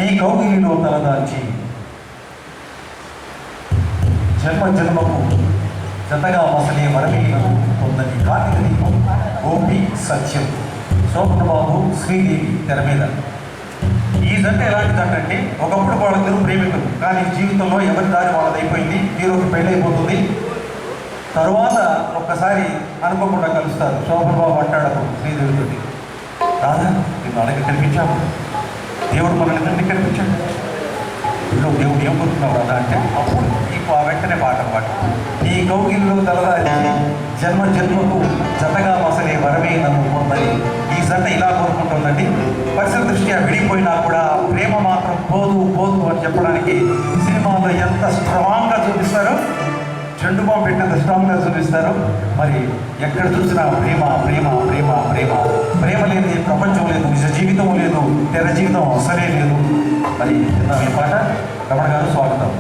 నీ కౌగిలిలో తలదాల్చి జన్మ జన్మకు జతగా మసలే వరమీలను పొందని కార్తీక దీపం గోపి సత్యం శోభన్ బాబు శ్రీదేవి తెర మీద. ఈ జంట ఎలాంటి జంట అంటే ఒకప్పుడు వాళ్ళిద్దరూ ప్రేమికులు, కానీ జీవితంలో ఎవరి దారి వాళ్ళదైపోయింది. హీరోకి పెళ్ళైపోతుంది. తరువాత ఒక్కసారి అనుకోకుండా కలుస్తారు. శోభన్ బాబు అంటాడు శ్రీదేవితోటి, రాదా నేను అలాగే కనిపించాము, దేవుడు మనల్ని ఇద్దరిని కనిపించాడు, ఇంట్లో దేవుడు ఏం కోరుతున్నావు రాదా అంటే అప్పుడు నీకు ఆ వెంటనే పాట పాట నీ కౌగిల్లో తలదాల్చి జన్మ జన్మకు జతగా మసలే వరమే నన్ను పొందని. ఈ జంట ఇలా కోరుకుంటుందండి. పరిసర దృష్ట్యా విడిపోయినా కూడా ప్రేమ మాత్రం పోదు పోదు అని చెప్పడానికి సినిమాలో ఎంత స్ట్రాంగ్గా చూపిస్తారో, చెండు బాంబు పెట్టినంత స్ట్రాంగ్గా చూపిస్తారు. మరి ఎక్కడ చూసినా ప్రేమ ప్రేమ ప్రేమ ప్రేమ ప్రేమ లేని ప్రపంచం లేదు, నిజ జీవితం లేదు, తెర జీవితం అసలే లేదు. మరి ఈ పాట రమణ గారు స్వాగతం.